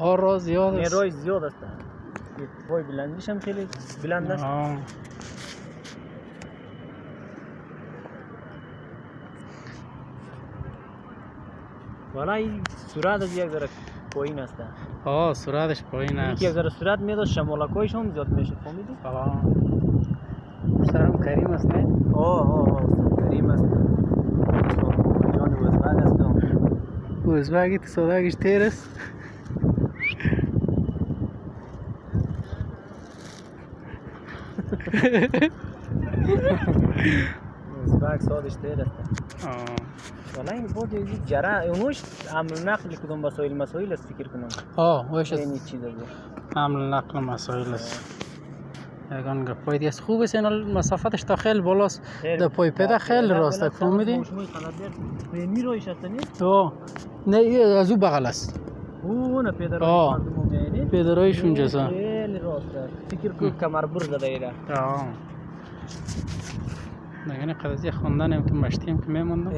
راه زیاد است. راه زیاد است. پای بلندیش هم خیلی بلند است. والا این سرعت یک ذره پایین است. سرعتش پایین است. یک ذره سرعت میاد شمالکایش هم زیاد میشه فهمیدی؟ سرم کریم است نه؟ کریم است. جان وزبگ است. وزبگی تو سوداگش تیر است. وزبگ سادش تیر است. والا این بود یک جرا اونوش عمل نقل کدوم مسائل است فکر کنم. وش این چیز است. عمل نقل مسائل است. یگان گپای دیگه خوب است این مسافتش تا خیلی بالاست. در پای پیدا خیلی راسته فهمیدی؟ میرویش است نه از او بغل است. نه پیدرایش پیدرایش اونجاست. خیلی راسته. فکر کو کمر بر زده ایره. نگه قضیه خواندن هم تو مشتی هم که میموندم.